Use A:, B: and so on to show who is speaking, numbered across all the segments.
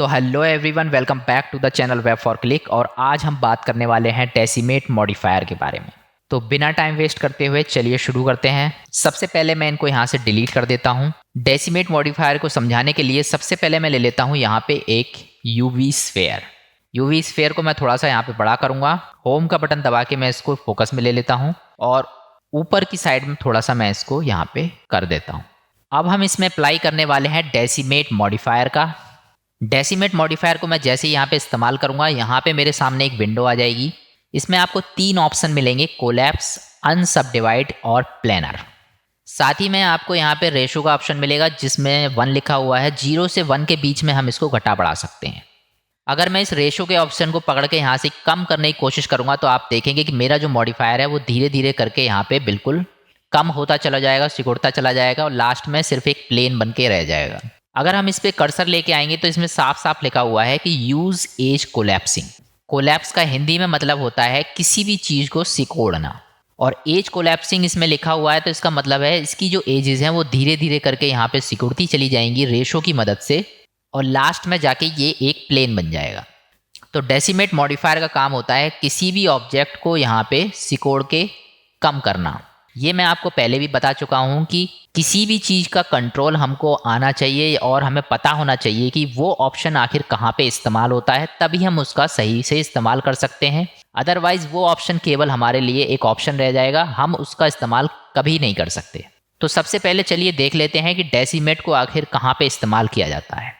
A: तो hello everyone, welcome back to the channel web for click. और आज हम बात करने वाले हैं डेसिमेट मॉडिफायर के बारे में। तो बिना टाइम वेस्ट करते हुए चलिए शुरू करते हैं। सबसे पहले मैं इनको यहाँ से डिलीट कर देता हूँ। डेसिमेट मॉडिफायर को समझाने के लिए सबसे पहले मैं ले लेता हूँ यहाँ पे एक यूवी स्फेयर। यूवी स्फेयर को मैं थोड़ा सा यहाँ पे बड़ा करूँगा। होम का बटन दबा के मैं इसको फोकस में ले लेता हूँ और ऊपर की साइड में थोड़ा सा मैं इसको यहाँ पे कर देता हूँ। अब हम इसमें अप्लाई करने वाले हैं डेसिमेट मॉडिफायर का। डेसिमेट मॉडिफायर को मैं जैसे यहाँ पे इस्तेमाल करूँगा, यहाँ पे मेरे सामने एक विंडो आ जाएगी। इसमें आपको 3 ऑप्शन मिलेंगे, कोलैप्स, अनसबडिवाइड और प्लेनर। साथ ही में आपको यहाँ पे रेशो का ऑप्शन मिलेगा जिसमें 1 लिखा हुआ है। 0 से 1 के बीच में हम इसको घटा बढ़ा सकते हैं। अगर मैं इस रेशो के ऑप्शन को पकड़ के यहाँ से कम करने की कोशिश करूँगा तो आप देखेंगे कि मेरा जो मॉडिफायर है वो धीरे धीरे करके यहाँ पे बिल्कुल कम होता चला जाएगा, सिकुड़ता चला जाएगा और लास्ट में सिर्फ एक प्लेन बन के रह जाएगा। अगर हम इस पे कर्सर लेके आएंगे तो इसमें साफ साफ लिखा हुआ है कि यूज एज कोलैप्सिंग। कोलैप्स का हिंदी में मतलब होता है किसी भी चीज को सिकोड़ना, और एज कोलैप्सिंग इसमें लिखा हुआ है तो इसका मतलब है इसकी जो एजेस हैं वो धीरे धीरे करके यहाँ पे सिकुड़ती चली जाएंगी रेशो की मदद से, और लास्ट में जाके ये एक प्लेन बन जाएगा। तो डेसिमेट मॉडिफायर का काम होता है किसी भी ऑब्जेक्ट को यहाँ पे सिकोड़ के कम करना। ये मैं आपको पहले भी बता चुका हूँ कि किसी भी चीज़ का कंट्रोल हमको आना चाहिए और हमें पता होना चाहिए कि वो ऑप्शन आखिर कहाँ पे इस्तेमाल होता है, तभी हम उसका सही से इस्तेमाल कर सकते हैं। अदरवाइज़ वो ऑप्शन केवल हमारे लिए एक ऑप्शन रह जाएगा, हम उसका इस्तेमाल कभी नहीं कर सकते। तो सबसे पहले चलिए देख लेते हैं कि डेसिमेट को आखिर कहाँ पे इस्तेमाल किया जाता है।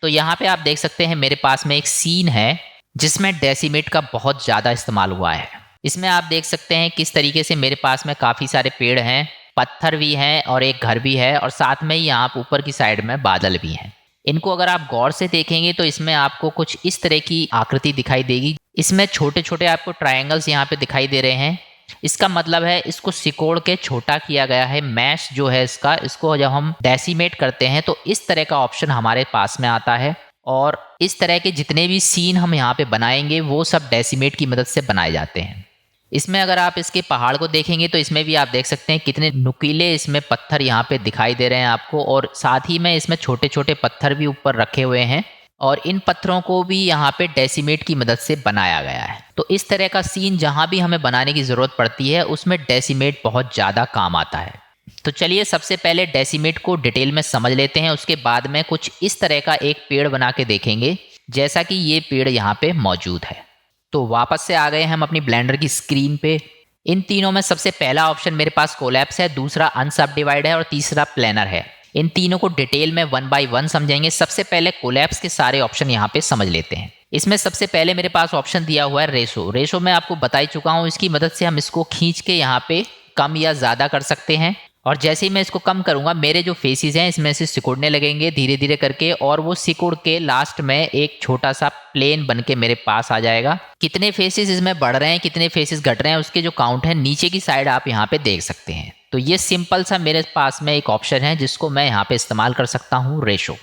A: तो यहाँ पे आप देख सकते हैं मेरे पास में एक सीन है जिसमें डेसिमेट का बहुत ज़्यादा इस्तेमाल हुआ है। इसमें आप देख सकते हैं किस तरीके से मेरे पास में काफ़ी सारे पेड़ हैं, पत्थर भी हैं और एक घर भी है, और साथ में ही यहाँ ऊपर की साइड में बादल भी हैं। इनको अगर आप गौर से देखेंगे तो इसमें आपको कुछ इस तरह की आकृति दिखाई देगी। इसमें छोटे छोटे आपको ट्रायंगल्स यहाँ पे दिखाई दे रहे हैं। इसका मतलब है इसको सिकोड़ के छोटा किया गया है। मैश जो है इसको जब हम डेसिमेट करते हैं तो इस तरह का ऑप्शन हमारे पास में आता है, और इस तरह के जितने भी सीन हम यहाँ पे बनाएंगे वो सब डेसिमेट की मदद से बनाए जाते हैं। इसमें अगर आप इसके पहाड़ को देखेंगे तो इसमें भी आप देख सकते हैं कितने नुकीले इसमें पत्थर यहाँ पे दिखाई दे रहे हैं आपको, और साथ ही में इसमें छोटे छोटे पत्थर भी ऊपर रखे हुए हैं, और इन पत्थरों को भी यहाँ पे डेसिमेट की मदद से बनाया गया है। तो इस तरह का सीन जहाँ भी हमें बनाने की ज़रूरत पड़ती है उसमें डेसिमेट बहुत ज़्यादा काम आता है। तो चलिए सबसे पहले डेसिमेट को डिटेल में समझ लेते हैं, उसके बाद में कुछ इस तरह का एक पेड़ बना के देखेंगे जैसा कि ये पेड़ यहाँ पे मौजूद है। तो वापस से आ गए हम अपनी ब्लेंडर की स्क्रीन पे। इन तीनों में सबसे पहला ऑप्शन मेरे पास कोलैप्स है, दूसरा अनसबडिवाइड है और तीसरा प्लेनर है। इन तीनों को डिटेल में 1 बाय 1 समझेंगे। सबसे पहले कोलैप्स के सारे ऑप्शन यहाँ पे समझ लेते हैं। इसमें सबसे पहले मेरे पास ऑप्शन दिया हुआ है रेशो। रेशो मैं आपको बता ही चुका हूँ, इसकी मदद से हम इसको खींच के यहाँ पे कम या ज़्यादा कर सकते हैं, और जैसे ही मैं इसको कम करूंगा मेरे जो फेसेस हैं इसमें से सिकुड़ने लगेंगे धीरे धीरे करके, और वो सिकुड़ के लास्ट में एक छोटा सा प्लेन बन के मेरे पास आ जाएगा। कितने फेसेस इसमें बढ़ रहे हैं, कितने फेसेस घट रहे हैं, उसके जो काउंट है नीचे की साइड आप यहाँ पे देख सकते हैं। तो ये सिंपल सा मेरे पास में एक ऑप्शन है जिसको मैं यहाँ पे इस्तेमाल कर सकता हूँ, रेशो।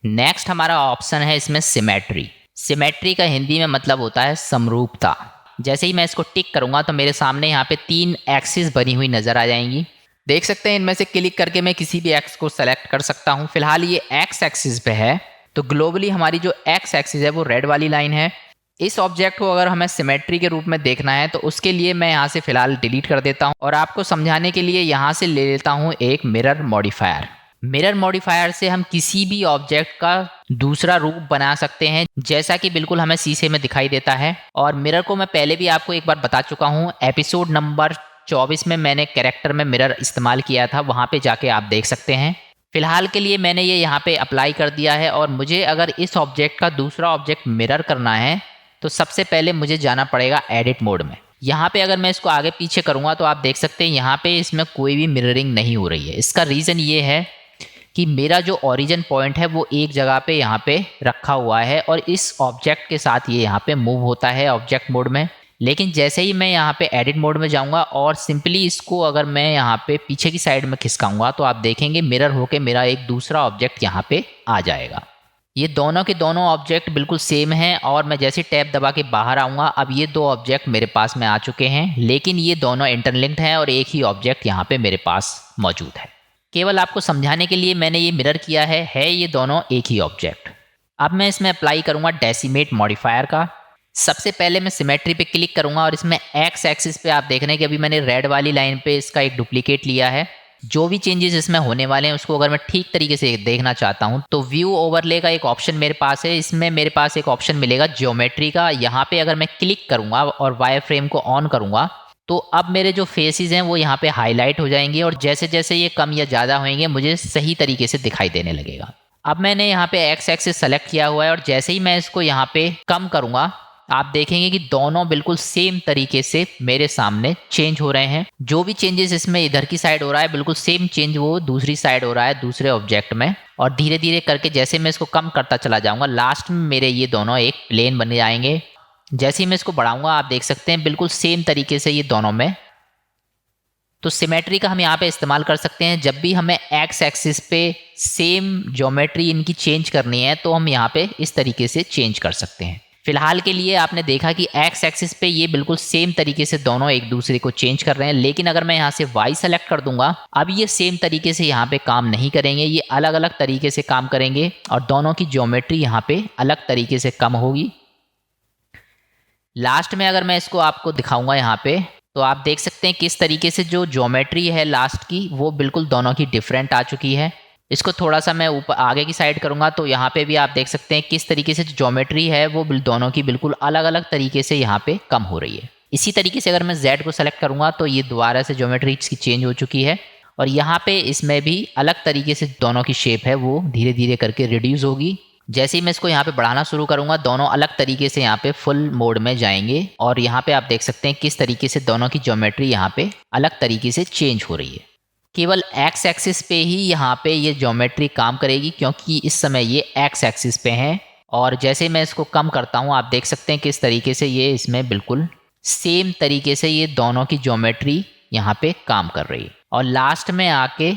A: नेक्स्ट हमारा ऑप्शन है इसमें सिमेट्री। सिमेट्री का हिंदी में मतलब होता है समरूपता। जैसे ही मैं इसको टिक करूंगा तो मेरे सामने यहाँ पे 3 एक्सिस बनी हुई नजर आ जाएंगी। देख सकते हैं इनमें से क्लिक करके मैं किसी भी एक्स को सेलेक्ट कर सकता हूं। फिलहाल ये एक्स एक्सिस पे है, तो ग्लोबली हमारी जो एक्स एक्सिस है वो रेड वाली लाइन है। इस ऑब्जेक्ट को अगर हमें सिमेट्री के रूप में देखना है तो उसके लिए मैं यहाँ से फिलहाल डिलीट कर देता हूँ, और आपको समझाने के लिए यहाँ से ले लेता हूँ एक मिरर मॉडिफायर। मिरर मॉडिफायर से हम किसी भी ऑब्जेक्ट का दूसरा रूप बना सकते हैं जैसा कि बिल्कुल हमें शीशे में दिखाई देता है। और मिरर को मैं पहले भी आपको एक बार बता चुका हूँ, एपिसोड नंबर 24 में मैंने कैरेक्टर में मिरर इस्तेमाल किया था, वहाँ पे जाके आप देख सकते हैं। फिलहाल के लिए मैंने ये यहाँ पे अप्लाई कर दिया है, और मुझे अगर इस ऑब्जेक्ट का दूसरा ऑब्जेक्ट मिरर करना है तो सबसे पहले मुझे जाना पड़ेगा एडिट मोड में। यहाँ पे अगर मैं इसको आगे पीछे करूँगा तो आप देख सकते हैं यहाँ पे इसमें कोई भी मिररिंग नहीं हो रही है। इसका रीज़न ये है कि मेरा जो ओरिजिन पॉइंट है वो एक जगह पे यहाँ पे रखा हुआ है, और इस ऑब्जेक्ट के साथ ये यहाँ पे मूव होता है ऑब्जेक्ट मोड में। लेकिन जैसे ही मैं यहाँ पे एडिट मोड में जाऊँगा और सिंपली इसको अगर मैं यहाँ पे पीछे की साइड में खिसकाऊंगा तो आप देखेंगे मिरर होके मेरा एक दूसरा ऑब्जेक्ट यहाँ पे आ जाएगा। ये दोनों के दोनों ऑब्जेक्ट बिल्कुल सेम हैं, और मैं जैसे टैब दबा के बाहर आऊँगा अब ये 2 ऑब्जेक्ट मेरे पास में आ चुके हैं, लेकिन ये दोनों इंटरलिंक्ड हैं और एक ही ऑब्जेक्ट यहाँ पे मेरे पास मौजूद है। केवल आपको समझाने के लिए मैंने ये मिरर किया है ये दोनों एक ही ऑब्जेक्ट। अब मैं इसमें अप्लाई करूँगा डेसिमेट मॉडिफायर का। सबसे पहले मैं सिमेट्री पे क्लिक करूँगा और इसमें एक्स एक्सिस पे आप देख रहे हैं कि अभी मैंने रेड वाली लाइन पे इसका एक डुप्लीकेट लिया है। जो भी चेंजेस इसमें होने वाले हैं उसको अगर मैं ठीक तरीके से देखना चाहता हूँ तो व्यू ओवरले का एक ऑप्शन मेरे पास है। इसमें मेरे पास एक ऑप्शन मिलेगा ज्योमेट्री का। यहाँ पे अगर मैं क्लिक करूँगा और वायर फ्रेम को ऑन करूँगा तो अब मेरे जो फेसेस हैं वो यहाँ पे हाईलाइट हो जाएंगे और जैसे जैसे ये कम या ज़्यादा होंगे मुझे सही तरीके से दिखाई देने लगेगा। अब मैंने यहाँ पे एक्स एक्सिस सेलेक्ट किया हुआ है और जैसे ही मैं इसको यहाँ पे कम करूँगा आप देखेंगे कि दोनों बिल्कुल सेम तरीके से मेरे सामने चेंज हो रहे हैं। जो भी चेंजेस इसमें इधर की साइड हो रहा है बिल्कुल सेम चेंज वो दूसरी साइड हो रहा है दूसरे ऑब्जेक्ट में। और धीरे धीरे करके जैसे मैं इसको कम करता चला जाऊंगा लास्ट में मेरे ये दोनों एक प्लेन बन जाएंगे। जैसे ही मैं इसको बढ़ाऊंगा आप देख सकते हैं बिल्कुल सेम तरीके से ये दोनों में। तो सिमेट्री का हम यहाँ पे इस्तेमाल कर सकते हैं जब भी हमें एक्स एक्सिस पे सेम ज्योमेट्री इनकी चेंज करनी है तो हम यहाँ पे इस तरीके से चेंज कर सकते हैं। फिलहाल के लिए आपने देखा कि एक्स एक्सिस पे ये बिल्कुल सेम तरीके से दोनों एक दूसरे को चेंज कर रहे हैं, लेकिन अगर मैं यहाँ से वाई सेलेक्ट कर दूंगा अब ये सेम तरीके से यहाँ पे काम नहीं करेंगे, ये अलग अलग तरीके से काम करेंगे और दोनों की ज्योमेट्री यहाँ पे अलग तरीके से कम होगी। लास्ट में अगर मैं इसको आपको दिखाऊंगा यहाँ पे तो आप देख सकते हैं किस तरीके से जो ज्योमेट्री है लास्ट की वो बिल्कुल दोनों की डिफरेंट आ चुकी है। इसको थोड़ा सा मैं ऊपर आगे की साइड करूंगा तो यहाँ पे भी आप देख सकते हैं किस तरीके से ज्योमेट्री है वो दोनों की बिल्कुल अलग अलग तरीके से यहाँ पे कम हो रही है। इसी तरीके से अगर मैं Z को सेलेक्ट करूंगा तो ये दोबारा से ज्योमेट्री इसकी चेंज हो चुकी है और यहाँ पे इसमें भी अलग तरीके से दोनों की शेप है वो धीरे धीरे करके रिड्यूस होगी। जैसे ही मैं इसको यहाँ पे बढ़ाना शुरू करूंगा दोनों अलग तरीके से यहाँ पे फुल मोड में जाएंगे और यहाँ पे आप देख सकते हैं किस तरीके से दोनों की ज्योमेट्री यहाँ पे अलग तरीके से चेंज हो रही है। केवल एक्स एक्सिस पे ही यहाँ पे ये ज्योमेट्री काम करेगी क्योंकि इस समय ये एक्स एक्सिस पे है और जैसे मैं इसको कम करता हूँ आप देख सकते हैं किस तरीके से ये इसमें बिल्कुल सेम तरीके से ये दोनों की ज्योमेट्री यहाँ पे काम कर रही है। और लास्ट में आके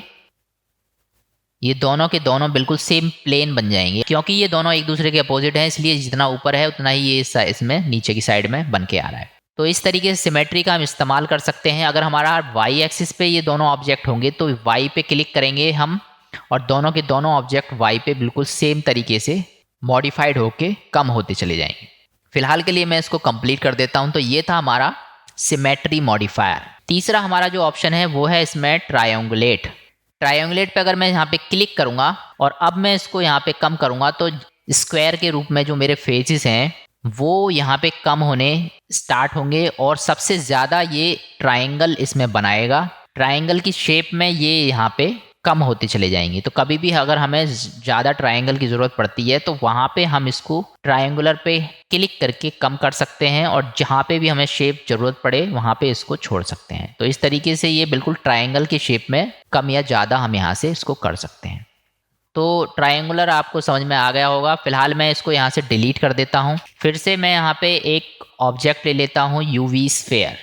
A: ये दोनों के दोनों बिल्कुल सेम प्लेन बन जाएंगे क्योंकि ये दोनों एक दूसरे के अपोजिट हैं, इसलिए जितना ऊपर है उतना ही ये इसमें नीचे की साइड में बन के आ रहा है। तो इस तरीके से सिमेट्री का हम इस्तेमाल कर सकते हैं। अगर हमारा वाई एक्सिस पे ये दोनों ऑब्जेक्ट होंगे तो वाई पे क्लिक करेंगे हम और दोनों के दोनों ऑब्जेक्ट वाई पे बिल्कुल सेम तरीके से मॉडिफाइड होके कम होते चले जाएंगे। फिलहाल के लिए मैं इसको कंप्लीट कर देता हूं। तो ये था हमारा सिमेट्री मॉडिफायर। तीसरा हमारा जो ऑप्शन है वो है इसमें ट्रायंगुलेट। ट्रायंगुलेट पे अगर मैं यहाँ पे क्लिक करूँगा और अब मैं इसको यहाँ पे कम करूँगा तो स्क्वायर के रूप में जो मेरे फेसेस हैं वो यहाँ पे कम होने स्टार्ट होंगे और सबसे ज़्यादा ये ट्रायंगल इसमें बनाएगा। ट्रायंगल की शेप में ये यहाँ पे कम होते चले जाएंगे। तो कभी भी अगर हमें ज़्यादा ट्रायंगल की ज़रूरत पड़ती है तो वहाँ पे हम इसको ट्रायंगुलर पे क्लिक करके कम कर सकते हैं और जहाँ पे भी हमें शेप ज़रूरत पड़े वहाँ पे इसको छोड़ सकते हैं। तो इस तरीके से ये बिल्कुल ट्रायंगल की शेप में कम या ज़्यादा हम यहाँ से इसको कर सकते हैं। तो ट्रायंगुलर आपको समझ में आ गया होगा। फिलहाल मैं इसको यहाँ से डिलीट कर देता हूँ। फिर से मैं यहाँ पे एक ऑब्जेक्ट ले लेता हूँ यूवी स्फेयर।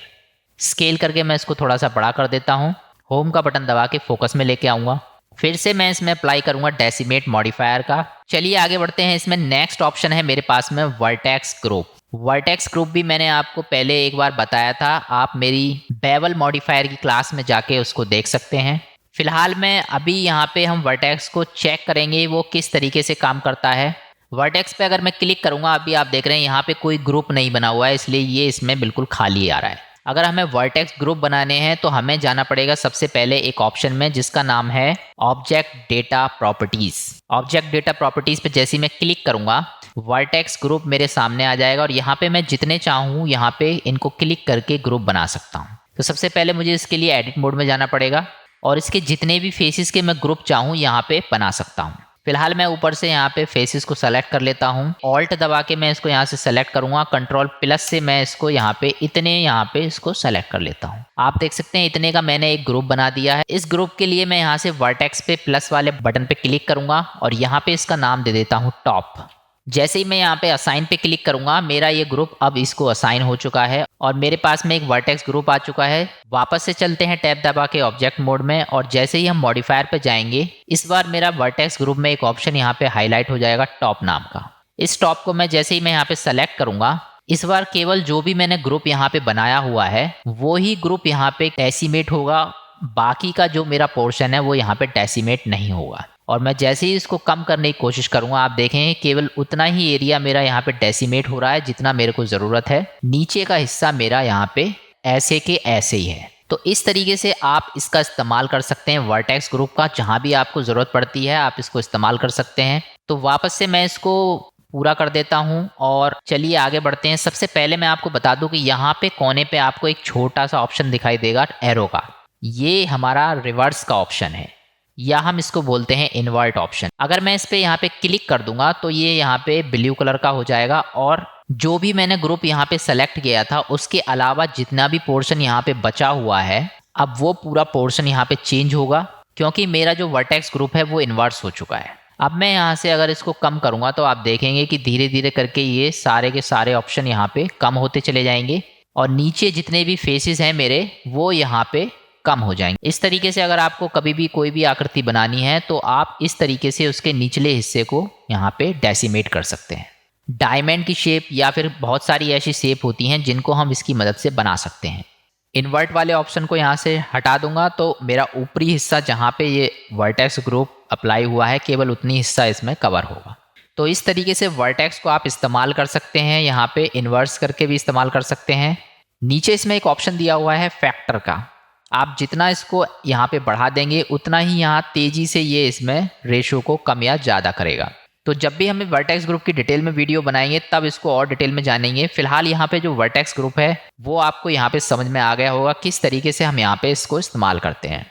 A: स्केल करके मैं इसको थोड़ा सा बड़ा कर देता हूँ। होम का बटन दबा के फोकस में लेके आऊँगा। फिर से मैं इसमें अप्लाई करूँगा डेसिमेट मॉडिफायर का। चलिए आगे बढ़ते हैं। इसमें नेक्स्ट ऑप्शन है मेरे पास में वर्टेक्स ग्रुप। वर्टेक्स ग्रुप भी मैंने आपको पहले एक बार बताया था, आप मेरी बेवल मॉडिफायर की क्लास में जाके उसको देख सकते हैं। फिलहाल में अभी यहाँ पे हम वर्टेक्स को चेक करेंगे वो किस तरीके से काम करता है। वर्टेक्स पे अगर मैं क्लिक करूँगा अभी आप देख रहे हैं यहाँ पे कोई ग्रुप नहीं बना हुआ है, इसलिए ये इसमें बिल्कुल खाली आ रहा है। अगर हमें वर्टेक्स ग्रुप बनाने हैं तो हमें जाना पड़ेगा सबसे पहले एक ऑप्शन में जिसका नाम है object data properties. Object data properties पे जैसे ही मैं क्लिक करूँगा वर्टेक्स ग्रुप मेरे सामने आ जाएगा और यहाँ पे मैं जितने चाहूँ यहाँ पे इनको क्लिक करके ग्रुप बना सकता हूँ। तो सबसे पहले मुझे इसके लिए एडिट मोड में जाना पड़ेगा और इसके जितने भी फेसेस के मैं ग्रुप चाहूँ यहाँ पे बना सकता हूँ। फिलहाल मैं ऊपर से यहाँ पे फेसेस को सेलेक्ट कर लेता हूँ। ऑल्ट दबा के मैं इसको यहाँ से सेलेक्ट करूँगा। कंट्रोल प्लस से मैं इसको यहाँ पे इतने यहाँ पे इसको सेलेक्ट कर लेता हूँ। आप देख सकते हैं इतने का मैंने एक ग्रुप बना दिया है। इस ग्रुप के लिए मैं यहाँ से वर्टेक्स पे प्लस वाले बटन पे क्लिक करूँगा और यहाँ पे इसका नाम दे देता हूँ टॉप। जैसे ही मैं यहाँ पे असाइन पे क्लिक करूंगा मेरा ये ग्रुप अब इसको असाइन हो चुका है और मेरे पास में एक वर्टेक्स ग्रुप आ चुका है। वापस से चलते हैं टैब दबा के ऑब्जेक्ट मोड में और जैसे ही हम मॉडिफायर पे जाएंगे इस बार मेरा वर्टेक्स ग्रुप में एक ऑप्शन यहाँ पे हाईलाइट हो जाएगा टॉप नाम का। इस टॉप को मैं जैसे ही मैं यहाँ पे सेलेक्ट करूंगा इस बार केवल जो भी मैंने ग्रुप यहाँ पे बनाया हुआ है वो ही ग्रुप यहाँ पे डेसिमेट होगा, बाकी का जो मेरा पोर्शन है वो यहाँ पे डेसिमेट नहीं होगा। और मैं जैसे ही इसको कम करने की कोशिश करूँगा, आप देखेंगे केवल उतना ही एरिया मेरा यहाँ पे डेसिमेट हो रहा है जितना मेरे को ज़रूरत है। नीचे का हिस्सा मेरा यहाँ पे ऐसे के ऐसे ही है। तो इस तरीके से आप इसका इस्तेमाल कर सकते हैं वर्टेक्स ग्रुप का, जहाँ भी आपको ज़रूरत पड़ती है आप इसको इस्तेमाल कर सकते हैं। तो वापस से मैं इसको पूरा कर देता हूँ और चलिए आगे बढ़ते हैं। सबसे पहले मैं आपको बता दूं कि यहाँ पे कोने पे आपको एक छोटा सा ऑप्शन दिखाई देगा एरो का, ये हमारा रिवर्स का ऑप्शन है या हम इसको बोलते हैं इन्वर्ट ऑप्शन। अगर मैं इस पे यहाँ पे क्लिक कर दूंगा तो ये यहाँ पे ब्लू कलर का हो जाएगा और जो भी मैंने ग्रुप यहाँ पे सेलेक्ट किया था उसके अलावा जितना भी पोर्शन यहाँ पे बचा हुआ है, अब वो पूरा पोर्शन यहाँ पे चेंज होगा क्योंकि मेरा जो वर्टेक्स ग्रुप है वो इन्वर्स हो चुका है। अब मैं यहाँ से अगर इसको कम करूँगा तो आप देखेंगे कि धीरे धीरे करके ये सारे के सारे ऑप्शन यहाँ पे कम होते चले जाएंगे और नीचे जितने भी फेसेस हैं मेरे वो यहाँ पे कम हो जाएंगे। इस तरीके से अगर आपको कभी भी कोई भी आकृति बनानी है तो आप इस तरीके से उसके निचले हिस्से को यहाँ पे डेसिमेट कर सकते हैं। डायमंड की शेप या फिर बहुत सारी ऐसी शेप होती हैं जिनको हम इसकी मदद से बना सकते हैं। इन्वर्ट वाले ऑप्शन को यहाँ से हटा दूंगा तो मेरा ऊपरी हिस्सा जहाँ पे ये वर्टेक्स ग्रुप अप्लाई हुआ है केवल उतनी हिस्सा इसमें कवर होगा। तो इस तरीके से वर्टेक्स को आप इस्तेमाल कर सकते हैं, यहाँ पे इन्वर्स करके भी इस्तेमाल कर सकते हैं। नीचे इसमें एक ऑप्शन दिया हुआ है फैक्टर का, आप जितना इसको यहाँ पे बढ़ा देंगे उतना ही यहाँ तेजी से ये इसमें रेशो को कम या ज़्यादा करेगा। तो जब भी हमें वर्टेक्स ग्रुप की डिटेल में वीडियो बनाएंगे तब इसको और डिटेल में जानेंगे। फिलहाल यहाँ पे जो वर्टेक्स ग्रुप है वो आपको यहाँ पे समझ में आ गया होगा किस तरीके से हम यहाँ पे इसको इस्तेमाल करते हैं।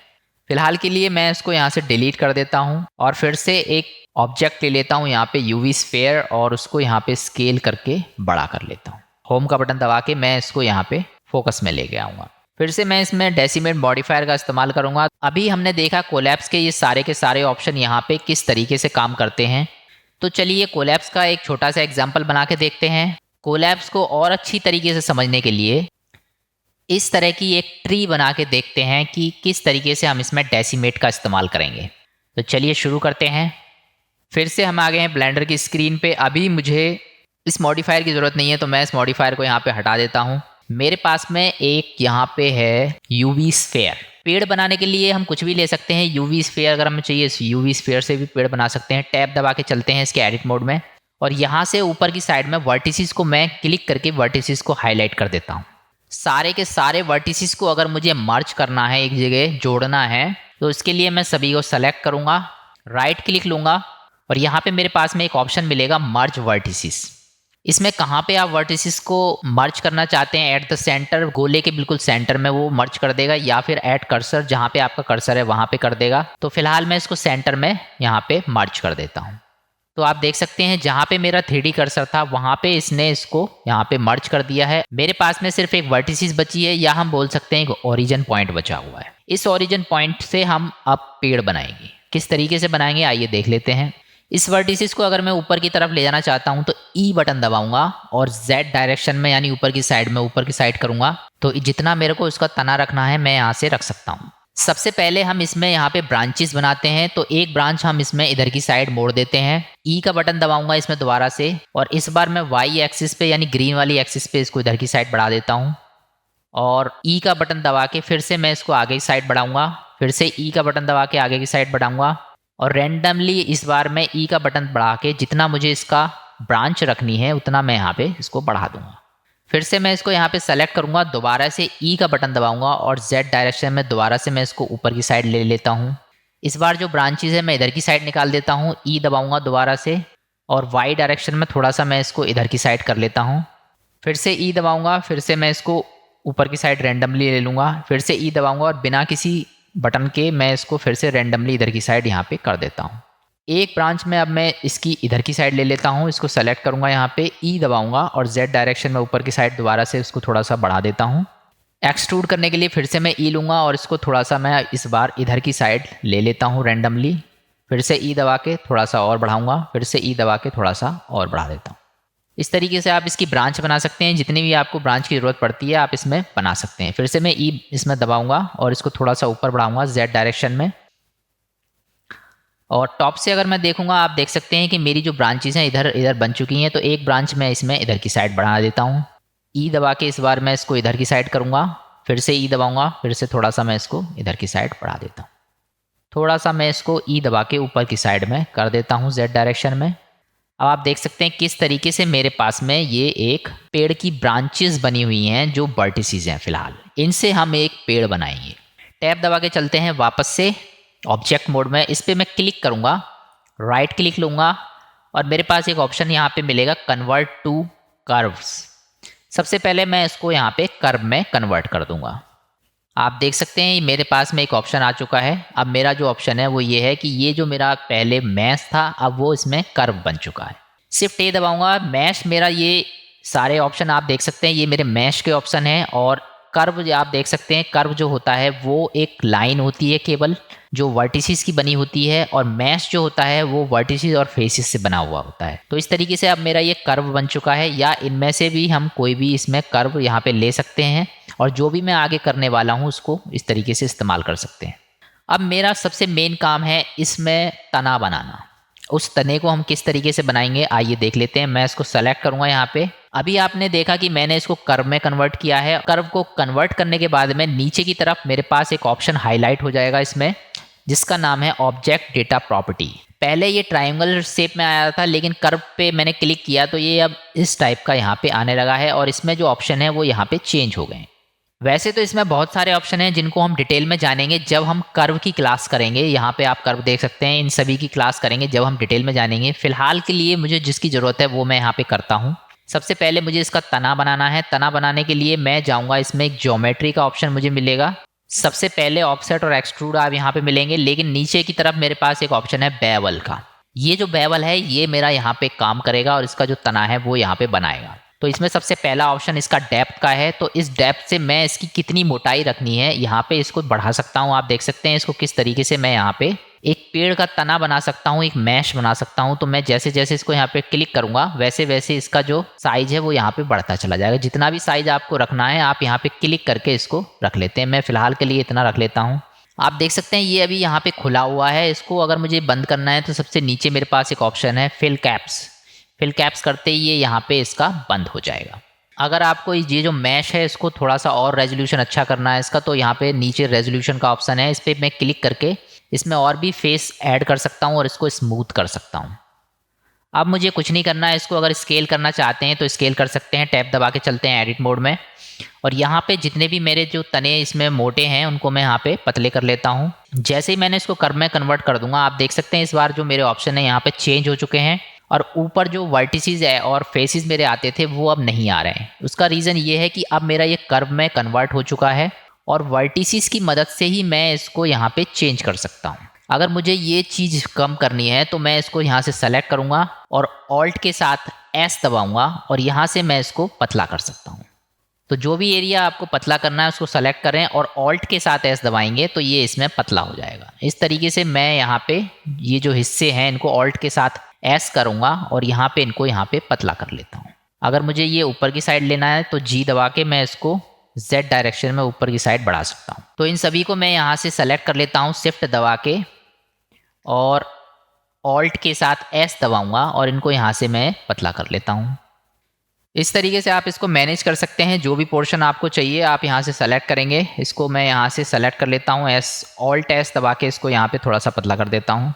A: फिलहाल के लिए मैं इसको यहाँ से डिलीट कर देता हूँ और फिर से एक ऑब्जेक्ट ले लेता हूँ यहाँ पे यूवी स्फीयर और उसको यहाँ पे स्केल करके बड़ा कर लेता हूँ। होम का बटन दबा के मैं इसको यहाँ पे फोकस में लेके आऊँगा। फिर से मैं इसमें डेसिमेट मॉडिफायर का इस्तेमाल करूँगा। अभी हमने देखा कोलैप्स के ये सारे के सारे ऑप्शन यहाँ पे किस तरीके से काम करते हैं। तो चलिए कोलैप्स का एक छोटा सा एग्जाम्पल बना के देखते हैं। कोलैप्स को और अच्छी तरीके से समझने के लिए इस तरह की एक ट्री बना के देखते हैं कि किस तरीके से हम इसमें डेसिमेट का इस्तेमाल करेंगे। तो चलिए शुरू करते हैं। फिर से हम आ गए हैं ब्लेंडर की स्क्रीन पे। अभी मुझे इस मॉडिफायर की ज़रूरत नहीं है तो मैं इस मॉडिफायर को यहाँ पे हटा देता हूँ। मेरे पास में एक यहाँ पे है यूवी स्फीयर। पेड़ बनाने के लिए हम कुछ भी ले सकते हैं। यूवी स्फीयर अगर हमें चाहिए यूवी स्फीयर से भी पेड़ बना सकते हैं। टैब दबा के चलते हैं इसके एडिट मोड में और यहाँ से ऊपर की साइड में वर्टिसेस को मैं क्लिक करके वर्टिसेस को हाईलाइट कर देता हूँ। सारे के सारे वर्टिसेस को अगर मुझे मर्ज करना है, एक जगह जोड़ना है, तो इसके लिए मैं सभी को सेलेक्ट करूँगा, राइट क्लिक लूँगा और यहाँ पे मेरे पास में एक ऑप्शन मिलेगा मर्ज वर्टिसेस। इसमें कहाँ पे आप वर्टिसेस को मर्ज करना चाहते हैं, एट द सेंटर, गोले के बिल्कुल सेंटर में वो मर्ज कर देगा या फिर एट कर्सर, जहाँ पे आपका कर्सर है वहाँ पे कर देगा। तो फिलहाल मैं इसको सेंटर में यहाँ पे मर्ज कर देता हूँ। तो आप देख सकते हैं जहाँ पे मेरा 3D कर्सर था वहाँ पे इसने इसको यहाँ पे मर्ज कर दिया है। मेरे पास में सिर्फ एक वर्टिसेस बची है या हम बोल सकते हैं एक ओरिजिन पॉइंट बचा हुआ है। इस ओरिजिन पॉइंट से हम अब पेड़ बनाएंगे। किस तरीके से बनाएंगे आइए देख लेते हैं। इस वर्टिसेस को अगर मैं ऊपर की तरफ ले जाना चाहता हूं तो ई बटन दबाऊंगा और Z डायरेक्शन में यानी ऊपर की साइड में ऊपर की साइड करूंगा तो जितना मेरे को इसका तना रखना है मैं यहाँ से रख सकता हूँ। सबसे पहले हम इसमें यहाँ पे ब्रांचेस बनाते हैं तो एक ब्रांच हम इसमें इधर की साइड मोड़ देते हैं। ई का बटन दबाऊंगा इसमें दोबारा से और इस बार मैं वाई एक्सिस पे यानी ग्रीन वाली एक्सिस पे इसको इधर की साइड बढ़ा देता हूँ और ई का बटन दबा के फिर से मैं इसको आगे की साइड बढ़ाऊंगा। फिर से ई का बटन दबा के आगे की साइड बढ़ाऊंगा और रैंडमली इस बार मैं ई का बटन बढ़ा के जितना मुझे इसका ब्रांच रखनी है उतना मैं यहाँ पे इसको बढ़ा दूंगा। फिर से मैं इसको यहाँ पे सेलेक्ट करूँगा, दोबारा से ई का बटन दबाऊंगा और Z डायरेक्शन में दोबारा से मैं इसको ऊपर की साइड ले लेता हूँ। इस बार जो ब्रांचेज है मैं इधर की साइड निकाल देता हूँ। ई दबाऊंगा दोबारा से और Y डायरेक्शन में थोड़ा सा मैं इसको इधर की साइड कर लेता हूँ। फिर से ई दबाऊंगा, फिर से मैं इसको ऊपर की साइड रैंडमली ले लूँगा। फिर से ई दबाऊंगा और बिना किसी बटन के मैं इसको फिर से रैंडमली इधर की साइड यहाँ पे कर देता हूँ। एक ब्रांच में अब मैं इसकी इधर की साइड ले लेता हूँ। इसको सेलेक्ट करूँगा, यहाँ पे ई दबाऊंगा और Z डायरेक्शन में ऊपर की साइड दोबारा से इसको थोड़ा सा बढ़ा देता हूँ। एक्सट्रूड करने के लिए फिर से मैं ई लूँगा और इसको थोड़ा सा मैं इस बार इधर की साइड ले लेता हूँ रैंडमली। फिर से ई दबा के थोड़ा सा और बढ़ाऊँगा, फिर से ई दबा के थोड़ा सा और बढ़ा देता हूँ। इस तरीके से आप इसकी ब्रांच बना सकते हैं। जितनी भी आपको ब्रांच की ज़रूरत पड़ती है आप इसमें बना सकते हैं। फिर से मैं ई इसमें दबाऊंगा और इसको थोड़ा सा ऊपर बढ़ाऊंगा Z डायरेक्शन में और टॉप से अगर मैं देखूंगा आप देख सकते हैं कि मेरी जो ब्रांचेस हैं इधर इधर बन चुकी हैं। तो एक ब्रांच मैं इसमें इधर की साइड बढ़ा देता हूँ। ई दबा के इस बार मैं इसको इधर की साइड करूँगा, फिर से ई दबाऊँगा, फिर से थोड़ा सा मैं इसको इधर की साइड बढ़ा देता हूँ। थोड़ा सा मैं इसको ई दबा के ऊपर की साइड में कर देता हूँ जेड डायरेक्शन में। अब आप देख सकते हैं किस तरीके से मेरे पास में ये एक पेड़ की ब्रांचेस बनी हुई हैं जो वर्टिसेस हैं। फिलहाल इनसे हम एक पेड़ बनाएंगे। टैब दबा के चलते हैं वापस से ऑब्जेक्ट मोड में। इस पर मैं क्लिक करूँगा, राइट क्लिक लूँगा और मेरे पास एक ऑप्शन यहाँ पे मिलेगा कन्वर्ट टू कर्व्स। सबसे पहले मैं इसको यहाँ पे कर्व में कन्वर्ट कर दूँगा। आप देख सकते हैं मेरे पास में एक ऑप्शन आ चुका है। अब मेरा जो ऑप्शन है वो ये है कि ये जो मेरा पहले मैश था अब वो इसमें कर्व बन चुका है। शिफ्ट ए दबाऊंगा, मैश मेरा ये सारे ऑप्शन आप देख सकते हैं ये मेरे मैश के ऑप्शन हैं। और कर्व जो आप देख सकते हैं, कर्व जो होता है वो एक लाइन होती है केवल जो वर्टिसेस की बनी होती है, और मैश जो होता है वो वर्टिसेस और फेसेस से बना हुआ होता है। तो इस तरीके से अब मेरा ये कर्व बन चुका है, या इनमें से भी हम कोई भी इसमें कर्व यहाँ पे ले सकते हैं और जो भी मैं आगे करने वाला हूँ उसको इस तरीके से इस्तेमाल कर सकते हैं। अब मेरा सबसे मेन काम है इसमें तना बनाना। उस तने को हम किस तरीके से बनाएंगे आइए देख लेते हैं। मैं इसको सेलेक्ट करूंगा यहाँ पे। अभी आपने देखा कि मैंने इसको कर्व में कन्वर्ट किया है। कर्व को कन्वर्ट करने के बाद में नीचे की तरफ मेरे पास एक ऑप्शन हाईलाइट हो जाएगा इसमें, जिसका नाम है ऑब्जेक्ट डेटा प्रॉपर्टी। पहले ये ट्रायंगल शेप में आया था, लेकिन कर्व पे मैंने क्लिक किया तो ये अब इस टाइप का यहाँ पे आने लगा है और इसमें जो ऑप्शन है वो यहाँ पे चेंज हो गए। वैसे तो इसमें बहुत सारे ऑप्शन हैं जिनको हम डिटेल में जानेंगे जब हम कर्व की क्लास करेंगे। यहाँ पे आप कर्व देख सकते हैं, इन सभी की क्लास करेंगे जब हम डिटेल में जानेंगे। फिलहाल के लिए मुझे जिसकी ज़रूरत है वो मैं यहाँ पे करता हूँ। सबसे पहले मुझे इसका तना बनाना है। तना बनाने के लिए मैं जाऊँगा, इसमें एक ज्योमेट्री का ऑप्शन मुझे मिलेगा। सबसे पहले ऑफसेट और एक्सट्रूड आप यहाँ पे मिलेंगे, लेकिन नीचे की तरफ मेरे पास एक ऑप्शन है बेवल का। ये जो बेवल है ये मेरा यहाँ पे काम करेगा और इसका जो तना है वो यहाँ पे बनाएगा। तो इसमें सबसे पहला ऑप्शन इसका डेप्थ का है। तो इस डेप्थ से मैं इसकी कितनी मोटाई रखनी है यहाँ पे इसको बढ़ा सकता हूँ। आप देख सकते हैं इसको किस तरीके से मैं यहाँ पे एक पेड़ का तना बना सकता हूँ, एक मैश बना सकता हूँ। तो मैं जैसे जैसे इसको यहाँ पे क्लिक करूंगा वैसे वैसे इसका जो साइज है वो यहाँ पे बढ़ता चला जाएगा। जितना भी साइज आपको रखना है आप यहाँ पे क्लिक करके इसको रख लेते हैं। मैं फिलहाल के लिए इतना रख लेता हूँ। आप देख सकते हैं ये अभी यहाँ पे खुला हुआ है। इसको अगर मुझे बंद करना है तो सबसे नीचे मेरे पास एक ऑप्शन है फिल कैप्स। फिल कैप्स करते ही ये यहाँ पे इसका बंद हो जाएगा। अगर आपको ये जो मैश है इसको थोड़ा सा और रेजोल्यूशन अच्छा करना है इसका, तो यहाँ पे नीचे रेजोल्यूशन का ऑप्शन है, इस पर मैं क्लिक करके इसमें और भी फेस ऐड कर सकता हूँ और इसको स्मूथ कर सकता हूँ। अब मुझे कुछ नहीं करना है, इसको अगर स्केल करना चाहते हैं तो स्केल कर सकते हैं। टैब दबा के चलते हैं एडिट मोड में और यहाँ पे जितने भी मेरे जो तने इसमें मोटे हैं उनको मैं यहाँ पे पतले कर लेता हूँ। जैसे ही मैंने इसको कर्व में कन्वर्ट कर दूंगा आप देख सकते हैं इस बार जो मेरे ऑप्शन है यहाँ पे चेंज हो चुके हैं और ऊपर जो वर्टिसेस है और फेसेस मेरे आते थे वो अब नहीं आ रहे हैं। उसका रीज़न ये है कि अब मेरा ये कर्व में कन्वर्ट हो चुका है और वर्टिसेस की मदद से ही मैं इसको यहाँ पे चेंज कर सकता हूँ। अगर मुझे ये चीज़ कम करनी है तो मैं इसको यहाँ से सेलेक्ट करूँगा और ऑल्ट के साथ एस दबाऊँगा और यहाँ से मैं इसको पतला कर सकता हूँ। तो जो भी एरिया आपको पतला करना है उसको सेलेक्ट करें और ऑल्ट के साथ एस दबाएंगे तो ये इसमें पतला हो जाएगा। इस तरीके से मैं यहाँ पे ये जो हिस्से हैं इनको ऑल्ट के साथ एस करूँगा और यहाँ पे इनको यहाँ पे पतला कर लेता हूँ। अगर मुझे ये ऊपर की साइड लेना है तो जी दबा के मैं इसको जेड डायरेक्शन में ऊपर की साइड बढ़ा सकता हूँ। तो इन सभी को मैं यहाँ से सेलेक्ट कर लेता हूँ शिफ्ट दबा के और ऑल्ट के साथ एस दबाऊँगा और इनको यहाँ से मैं पतला कर लेता हूँ। इस तरीके से आप इसको मैनेज कर सकते हैं। जो भी पोर्शन आपको चाहिए आप यहाँ से सेलेक्ट करेंगे। इसको मैं यहाँ से सेलेक्ट कर लेता हूँ, ऑल्ट एस दबा के इसको यहाँ पे थोड़ा सा पतला कर देता हूँ।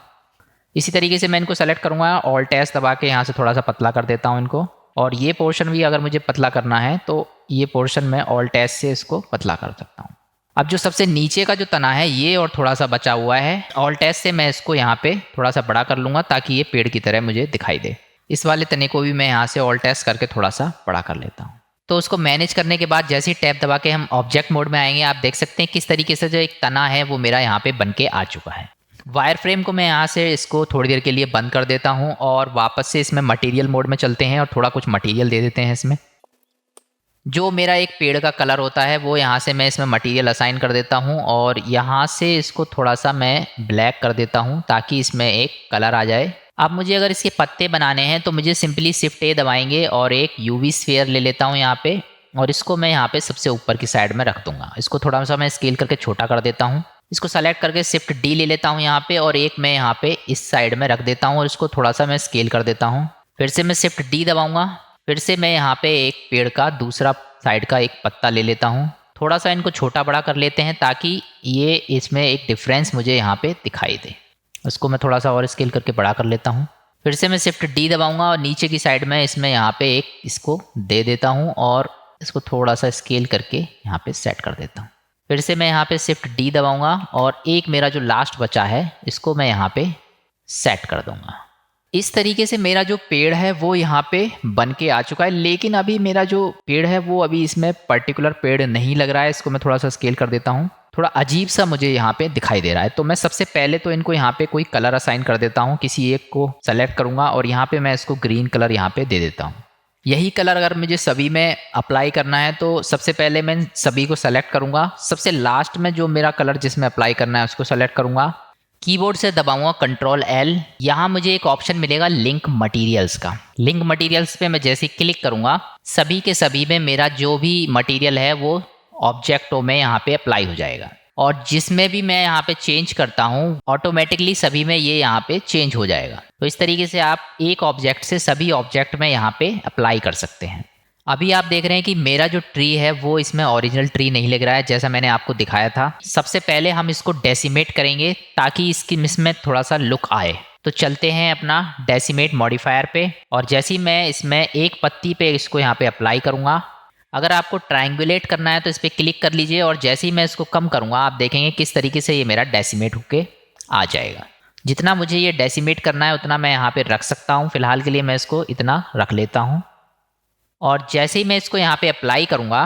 A: इसी तरीके से मैं इनको सेलेक्ट करूँगा, ऑल्ट एस दबा के यहाँ से थोड़ा सा पतला कर देता हूँ इनको। और ये पोर्शन भी अगर मुझे पतला करना है तो ये पोर्शन मैं ऑल्ट एस से इसको पतला कर सकता हूँ। अब जो सबसे नीचे का जो तना है ये और थोड़ा सा बचा हुआ है, ऑल्ट एस से मैं इसको यहाँ पे थोड़ा सा बड़ा कर लूँगा ताकि ये पेड़ की तरह मुझे दिखाई दे। इस वाले तने को भी मैं यहाँ से ऑल्ट एस करके थोड़ा सा बड़ा कर लेता हूँ। तो उसको मैनेज करने के बाद जैसे ही टैब दबा के हम ऑब्जेक्ट मोड में आएंगे आप देख सकते हैं किस तरीके से जो एक तना है वो मेरा यहाँ पे बन के आ चुका है। वायर फ्रेम को मैं यहाँ से इसको थोड़ी देर के लिए बंद कर देता हूँ और वापस से इसमें मटेरियल मोड में चलते हैं और थोड़ा कुछ मटेरियल दे देते हैं इसमें। जो मेरा एक पेड़ का कलर होता है वो यहाँ से मैं इसमें मटेरियल असाइन कर देता हूँ और यहाँ से इसको थोड़ा सा मैं ब्लैक कर देता हूँ ताकि इसमें एक कलर आ जाए। अब मुझे अगर इसके पत्ते बनाने हैं तो मुझे सिंपली शिफ्ट ए दबाएंगे और एक यूवी स्फीयर ले लेता हूँ यहाँ पे और इसको मैं यहाँ पे सबसे ऊपर की साइड में रख दूंगा। इसको थोड़ा सा मैं स्केल करके छोटा कर देता हूँ। इसको सेलेक्ट करके शिफ्ट डी ले लेता हूँ यहाँ पे और एक मैं यहाँ पे इस साइड में रख देता हूँ और इसको थोड़ा सा मैं स्केल कर देता हूँ। फिर से मैं शिफ्ट डी दबाऊंगा। फिर से मैं यहाँ पे एक पेड़ का दूसरा साइड का एक पत्ता ले लेता हूँ, थोड़ा सा इनको छोटा बड़ा कर लेते हैं ताकि ये इसमें एक डिफरेंस मुझे यहाँ पे दिखाई दे। उसको मैं थोड़ा सा और स्केल करके बड़ा कर लेता हूँ। फिर से मैं शिफ्ट डी दबाऊंगा और नीचे की साइड में इसमें यहाँ पे एक इसको दे देता हूँ और इसको थोड़ा सा स्केल करके यहाँ पे सेट कर देता हूँ। फिर से मैं यहाँ पे शिफ्ट डी दबाऊंगा और एक मेरा जो लास्ट बचा है इसको मैं यहाँ पे सेट कर दूंगा। इस तरीके से मेरा जो पेड़ है वो यहाँ पे बन के आ चुका है, लेकिन अभी मेरा जो पेड़ है वो अभी इसमें पर्टिकुलर पेड़ नहीं लग रहा है। इसको मैं थोड़ा सा स्केल कर देता हूँ, थोड़ा अजीब सा मुझे यहाँ पे दिखाई दे रहा है। तो मैं सबसे पहले तो इनको यहाँ पे कोई कलर असाइन कर देता हूँ, किसी एक को सेलेक्ट करूँगा और यहाँ पे मैं इसको ग्रीन कलर यहाँ पे दे देता हूँ। यही कलर अगर मुझे सभी में अप्लाई करना है तो सबसे पहले मैं सभी को सेलेक्ट करूँगा, सबसे लास्ट में जो मेरा कलर जिसमें अप्लाई करना है उसको सेलेक्ट करूँगा। कीबोर्ड से दबाऊंगा कंट्रोल एल। यहाँ मुझे एक ऑप्शन मिलेगा लिंक मटेरियल्स का। लिंक मटेरियल्स पे मैं जैसे क्लिक करूँगा सभी के सभी में मेरा जो भी मटेरियल है वो ऑब्जेक्टों में यहाँ पे अप्लाई हो जाएगा और जिसमें भी मैं यहाँ पे चेंज करता हूँ ऑटोमेटिकली सभी में ये यहाँ पे चेंज हो जाएगा। तो इस तरीके से आप एक ऑब्जेक्ट से सभी ऑब्जेक्ट में यहाँ पे अप्लाई कर सकते हैं। अभी आप देख रहे हैं कि मेरा जो ट्री है वो इसमें ओरिजिनल ट्री नहीं लग रहा है जैसा मैंने आपको दिखाया था। सबसे पहले हम इसको डेसिमेट करेंगे ताकि इसमें थोड़ा सा लुक आए। तो चलते हैं अपना डेसिमेट मॉडिफायर पे और जैसे ही मैं इसमें एक पत्ती पे इसको यहाँ पे अप्लाई करूँगा, अगर आपको ट्रायंगुलेट करना है तो इस पर क्लिक कर लीजिए और जैसे ही मैं इसको कम करूँगा आप देखेंगे किस तरीके से ये मेरा डेसिमेट होके आ जाएगा। जितना मुझे ये डेसिमेट करना है उतना मैं यहाँ पे रख सकता हूँ। फिलहाल के लिए मैं इसको इतना रख लेता हूँ और जैसे ही मैं इसको यहाँ पे अप्लाई करूँगा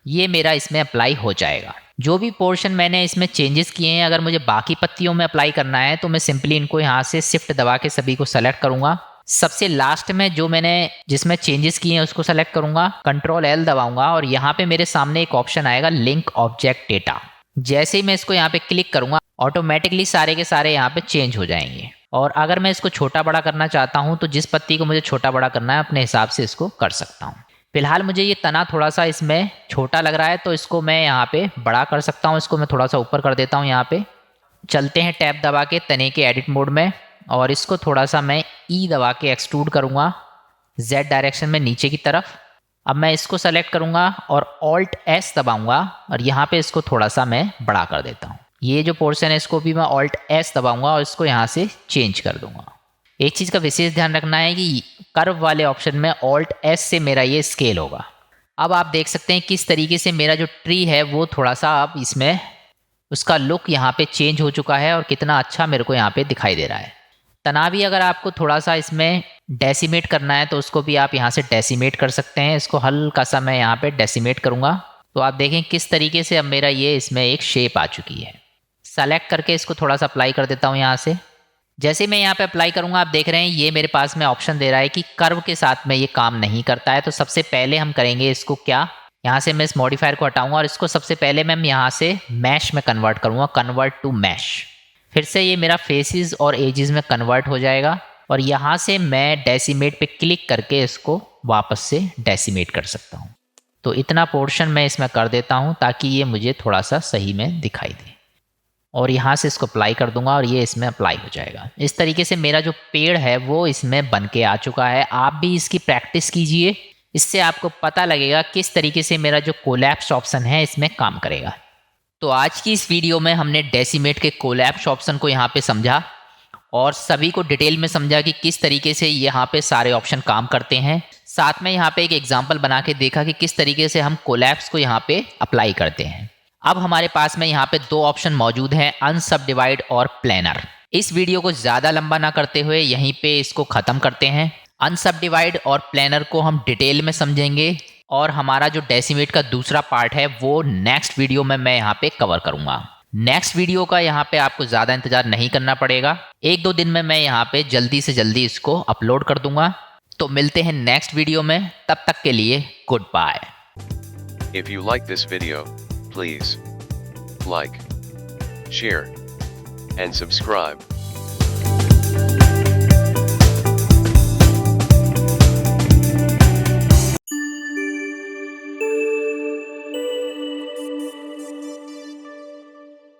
A: ये मेरा इसमें अप्लाई हो जाएगा। जो भी पोर्शन मैंने इसमें चेंजेस किए हैं अगर मुझे बाकी पत्तियों में अप्लाई करना है तो मैं सिंपली इनको यहाँ से शिफ्ट दबा के सभी को सेलेक्ट करूँगा। सबसे लास्ट में जो मैंने जिसमें चेंजेस किए हैं उसको सेलेक्ट करूँगा, कंट्रोल एल दबाऊँगा और यहाँ पे मेरे सामने एक ऑप्शन आएगा लिंक ऑब्जेक्ट डेटा। जैसे ही मैं इसको यहाँ पे क्लिक करूँगा ऑटोमेटिकली सारे के सारे यहाँ पे चेंज हो जाएंगे। और अगर मैं इसको छोटा बड़ा करना चाहता हूँ तो जिस पत्ती को मुझे छोटा बड़ा करना है अपने हिसाब से इसको कर सकता हूँ। फिलहाल मुझे ये तना थोड़ा सा इसमें छोटा लग रहा है तो इसको मैं यहाँ पे बड़ा कर सकता हूँ। इसको मैं थोड़ा सा ऊपर कर देता हूँ। यहाँ पे चलते हैं टैब दबा के तने के एडिट मोड में और इसको थोड़ा सा मैं ई दबा के एक्सट्रूड करूँगा जेड डायरेक्शन में नीचे की तरफ। अब मैं इसको सेलेक्ट करूँगा और ऑल्ट एस दबाऊँगा और यहाँ पे इसको थोड़ा सा मैं बड़ा कर देता हूँ। ये जो पोर्शन है इसको भी मैं ऑल्ट एस दबाऊँगा और इसको यहाँ से चेंज कर दूँगा। एक चीज़ का विशेष ध्यान रखना है कि कर्व वाले ऑप्शन में ऑल्ट एस से मेरा ये स्केल होगा। अब आप देख सकते हैं किस तरीके से मेरा जो ट्री है वो थोड़ा सा अब इसमें उसका लुक यहाँ पे चेंज हो चुका है और कितना अच्छा मेरे को यहाँ पे दिखाई दे रहा है। तना भी अगर आपको थोड़ा सा इसमें डेसिमेट करना है तो उसको भी आप यहाँ से डेसिमेट कर सकते हैं। इसको हल्का सा मैं यहाँ पे डेसिमेट करूँगा तो आप देखें किस तरीके से अब मेरा ये इसमें एक शेप आ चुकी है। सेलेक्ट करके इसको थोड़ा सा अप्लाई कर देता हूँ यहाँ से। जैसे मैं यहाँ पे अप्लाई करूँगा आप देख रहे हैं ये मेरे पास में ऑप्शन दे रहा है कि कर्व के साथ में ये काम नहीं करता है। तो सबसे पहले हम करेंगे इसको क्या, यहाँ से मैं इस मॉडिफायर को हटाऊंगा और इसको सबसे पहले मैं यहाँ से मैश में कन्वर्ट करूँगा, कन्वर्ट टू मैश। फिर से ये मेरा फेसेस और एजेस में कन्वर्ट हो जाएगा और यहाँ से मैं डेसिमेट पे क्लिक करके इसको वापस से डेसिमेट कर सकता हूँ। तो इतना पोर्शन मैं इसमें कर देता हूँ ताकि ये मुझे थोड़ा सा सही में दिखाई दे और यहाँ से इसको अप्लाई कर दूंगा और ये इसमें अप्लाई हो जाएगा। इस तरीके से मेरा जो पेड़ है वो इसमें बन के आ चुका है। आप भी इसकी प्रैक्टिस कीजिए, इससे आपको पता लगेगा किस तरीके से मेरा जो कोलैप्स ऑप्शन है इसमें काम करेगा। तो आज की इस वीडियो में हमने डेसिमेट के कोलैप्स ऑप्शन को यहाँ पे समझा और सभी को डिटेल में समझा कि किस तरीके से यहाँ पे सारे ऑप्शन काम करते हैं। साथ में यहाँ पे एक एग्जाम्पल बना के देखा कि किस तरीके से हम कोलैप्स को यहाँ पे अप्लाई करते हैं। अब हमारे पास में यहाँ पे दो ऑप्शन मौजूद हैं, अनसबडिवाइड और प्लेनर। इस वीडियो को ज़्यादा लंबा ना करते हुए यहीं पे इसको ख़त्म करते हैं। अनसबडिवाइड और प्लेनर को हम डिटेल में समझेंगे और हमारा जो डेसिमेट का दूसरा पार्ट है वो नेक्स्ट वीडियो में मैं यहाँ पे कवर करूँगा। नेक्स्ट वीडियो का यहाँ पे आपको ज़्यादा इंतजार नहीं करना पड़ेगा, 1-2 दिन में मैं यहाँ पे जल्दी से जल्दी इसको अपलोड कर दूंगा। तो मिलते हैं नेक्स्ट वीडियो में, तब तक के लिए goodbye.
B: If you like this video, please like, share, and subscribe.